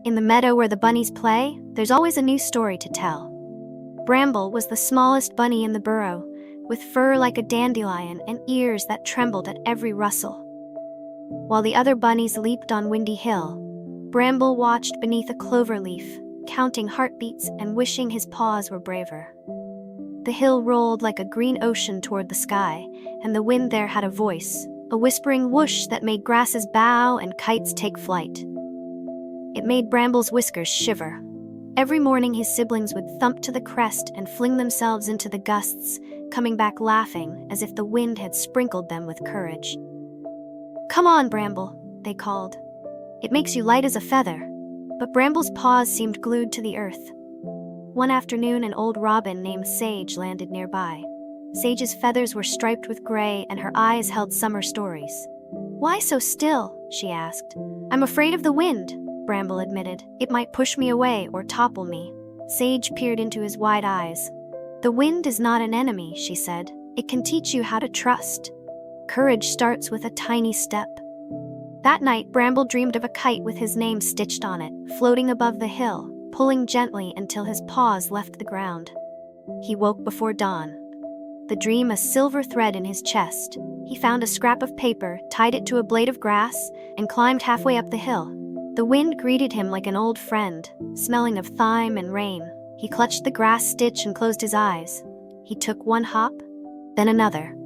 In the meadow where the bunnies play, there's always a new story to tell. Bramble was the smallest bunny in the burrow, with fur like a dandelion and ears that trembled at every rustle. While the other bunnies leaped on Windy Hill, Bramble watched beneath a clover leaf, counting heartbeats and wishing his paws were braver. The hill rolled like a green ocean toward the sky, and the wind there had a voice, a whispering whoosh that made grasses bow and kites take flight. It made Bramble's whiskers shiver. Every morning his siblings would thump to the crest and fling themselves into the gusts, coming back laughing as if the wind had sprinkled them with courage. "Come on, Bramble," they called. "It makes you light as a feather." But Bramble's paws seemed glued to the earth. One afternoon, an old robin named Sage landed nearby. Sage's feathers were striped with gray and her eyes held summer stories. "Why so still?" she asked. "I'm afraid of the wind," Bramble admitted. "It might push me away or topple me." Sage peered into his wide eyes. "The wind is not an enemy," she said. "It can teach you how to trust. Courage starts with a tiny step." That night, Bramble dreamed of a kite with his name stitched on it, floating above the hill, pulling gently until his paws left the ground. He woke before dawn, the dream a silver thread in his chest. He found a scrap of paper, tied it to a blade of grass, and climbed halfway up the hill. The wind greeted him like an old friend, smelling of thyme and rain. He clutched the grass stitch and closed his eyes. He took one hop, then another.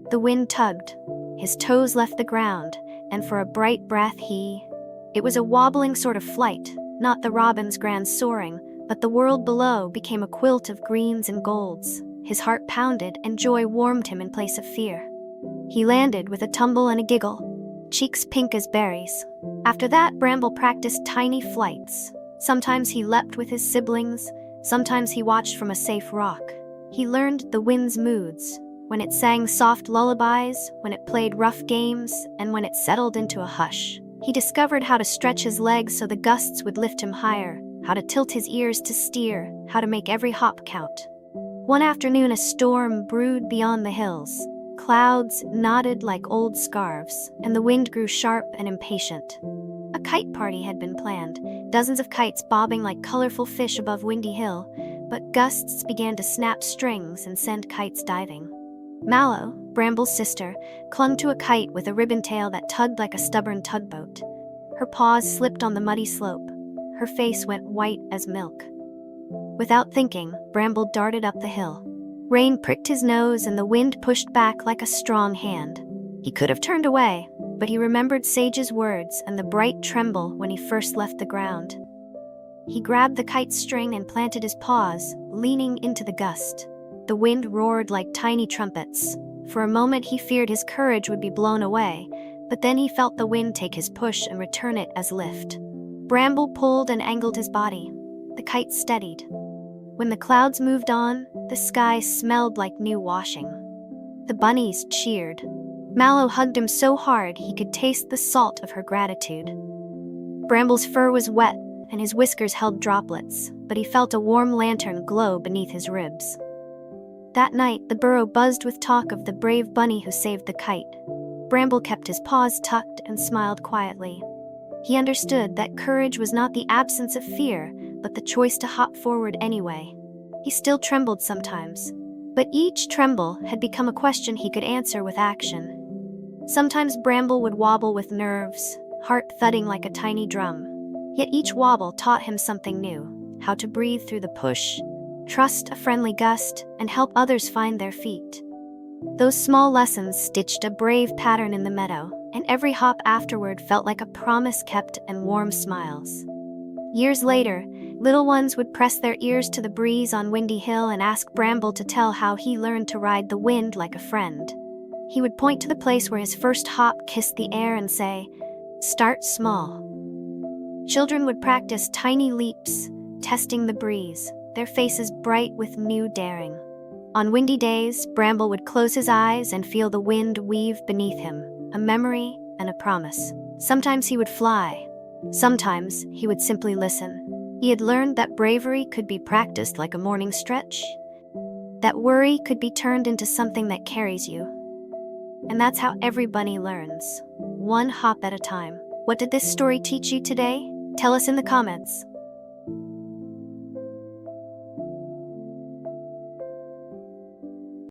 The wind tugged. His toes left the ground, and for a bright breath It was a wobbling sort of flight, not the robin's grand soaring, but the world below became a quilt of greens and golds. His heart pounded and joy warmed him in place of fear. He landed with a tumble and a giggle, cheeks pink as berries. After that, Bramble practiced tiny flights. Sometimes he leapt with his siblings, sometimes he watched from a safe rock. He learned the wind's moods, when it sang soft lullabies, when it played rough games, and when it settled into a hush. He discovered how to stretch his legs so the gusts would lift him higher, how to tilt his ears to steer, how to make every hop count. One afternoon, a storm brewed beyond the hills. Clouds nodded like old scarves, and the wind grew sharp and impatient. A kite party had been planned, dozens of kites bobbing like colorful fish above Windy Hill, but gusts began to snap strings and send kites diving. Mallow, Bramble's sister, clung to a kite with a ribbon tail that tugged like a stubborn tugboat. Her paws slipped on the muddy slope. Her face went white as milk. Without thinking, Bramble darted up the hill. Rain pricked his nose and the wind pushed back like a strong hand. He could have turned away, but he remembered Sage's words and the bright tremble when he first left the ground. He grabbed the kite's string and planted his paws, leaning into the gust. The wind roared like tiny trumpets. For a moment he feared his courage would be blown away, but then he felt the wind take his push and return it as lift. Bramble pulled and angled his body. The kite steadied. When the clouds moved on, the sky smelled like new washing. The bunnies cheered. Mallow hugged him so hard he could taste the salt of her gratitude. Bramble's fur was wet, and his whiskers held droplets, but he felt a warm lantern glow beneath his ribs. That night, the burrow buzzed with talk of the brave bunny who saved the kite. Bramble kept his paws tucked and smiled quietly. He understood that courage was not the absence of fear, but the choice to hop forward anyway. He still trembled sometimes, but each tremble had become a question he could answer with action. Sometimes Bramble would wobble with nerves, heart thudding like a tiny drum. Yet each wobble taught him something new: how to breathe through the push, trust a friendly gust, and help others find their feet. Those small lessons stitched a brave pattern in the meadow, and every hop afterward felt like a promise kept and warm smiles. Years later, little ones would press their ears to the breeze on Windy Hill and ask Bramble to tell how he learned to ride the wind like a friend. He would point to the place where his first hop kissed the air and say, "Start small." Children would practice tiny leaps, testing the breeze, their faces bright with new daring. On windy days, Bramble would close his eyes and feel the wind weave beneath him, a memory and a promise. Sometimes he would fly. Sometimes he would simply listen. He had learned that bravery could be practiced like a morning stretch, that worry could be turned into something that carries you. And that's how every bunny learns, one hop at a time. What did this story teach you today? Tell us in the comments.